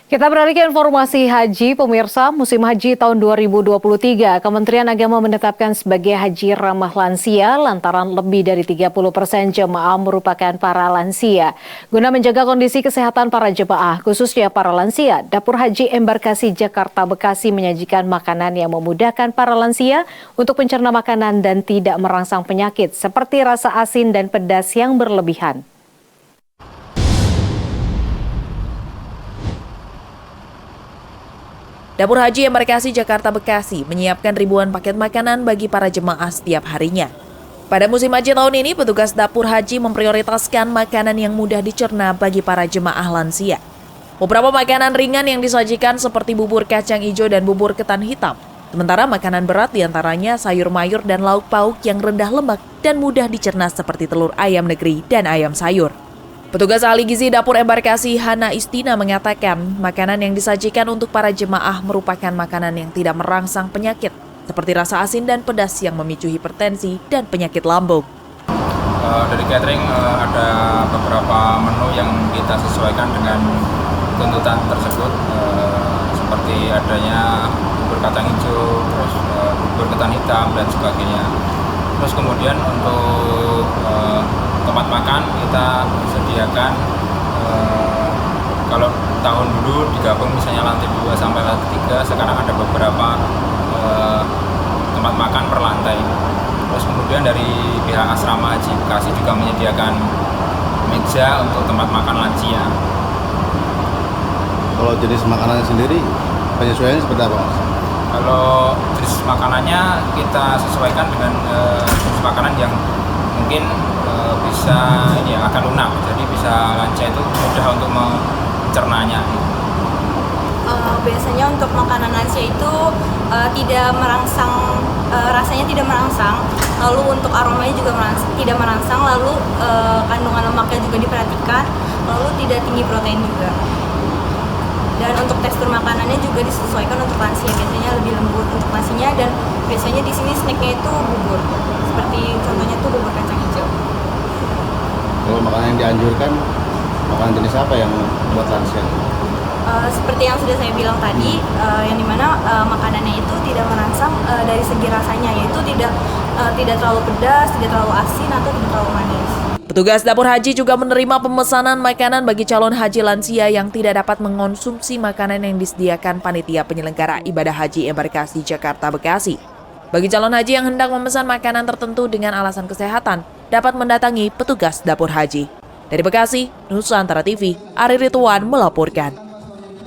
Kita beralih ke informasi haji, pemirsa. Musim haji tahun 2023, Kementerian Agama menetapkan sebagai haji ramah lansia lantaran lebih dari 30% jemaah merupakan para lansia. Guna menjaga kondisi kesehatan para jemaah, khususnya para lansia, Dapur Haji Embarkasi Jakarta Bekasi menyajikan makanan yang memudahkan para lansia untuk mencerna makanan dan tidak merangsang penyakit seperti rasa asin dan pedas yang berlebihan. Dapur Haji Embarkasi Jakarta Bekasi menyiapkan ribuan paket makanan bagi para jemaah setiap harinya. Pada musim haji tahun ini, petugas Dapur Haji memprioritaskan makanan yang mudah dicerna bagi para jemaah lansia. Beberapa makanan ringan yang disajikan seperti bubur kacang hijau dan bubur ketan hitam. Sementara makanan berat diantaranya sayur mayur dan lauk pauk yang rendah lemak dan mudah dicerna seperti telur ayam negeri dan ayam sayur. Petugas ahli gizi Dapur Embarkasi Hana Istina mengatakan makanan yang disajikan untuk para jemaah merupakan makanan yang tidak merangsang penyakit seperti rasa asin dan pedas yang memicu hipertensi dan penyakit lambung. Dari catering ada beberapa menu yang kita sesuaikan dengan tuntutan tersebut, seperti adanya bubur kacang hijau, terus bubur ketan hitam dan sebagainya. Terus kemudian untuk tempat makan kita sediakan, kalau tahun dulu digabung misalnya lantai 2 sampai lantai 3, sekarang ada beberapa tempat makan per lantai. Terus kemudian dari pihak asrama haji Bekasi juga menyediakan meja untuk tempat makan lansia. Kalau jenis makanannya sendiri penyesuaiannya seperti apa, Mas? Kalau jenis makanannya kita sesuaikan dengan jenis makanan yang mungkin bisa akan lunak, jadi bisa lansia itu mudah untuk mencernanya. Biasanya untuk makanan lansia itu tidak merangsang, rasanya tidak merangsang, lalu untuk aromanya juga tidak merangsang, lalu kandungan lemaknya juga diperhatikan, lalu tidak tinggi protein juga. Dan untuk tekstur makanannya juga disesuaikan untuk lansia, biasanya lebih lembut untuk nasinya, dan biasanya di sini snacknya itu bubur, seperti contohnya tuh bubur kacang hijau. Kalau makanan yang dianjurkan, makanan jenis apa yang buat lansia? Seperti yang sudah saya bilang tadi, yang dimana makanannya itu tidak merangsang dari segi rasanya, yaitu tidak terlalu pedas, tidak terlalu asin, atau tidak terlalu manis. Petugas Dapur Haji juga menerima pemesanan makanan bagi calon haji lansia yang tidak dapat mengonsumsi makanan yang disediakan panitia penyelenggara ibadah haji Embarkasi Jakarta Bekasi. Bagi calon haji yang hendak memesan makanan tertentu dengan alasan kesehatan, dapat mendatangi petugas Dapur Haji. Dari Bekasi, Nusantara TV, Ari Rituan melaporkan.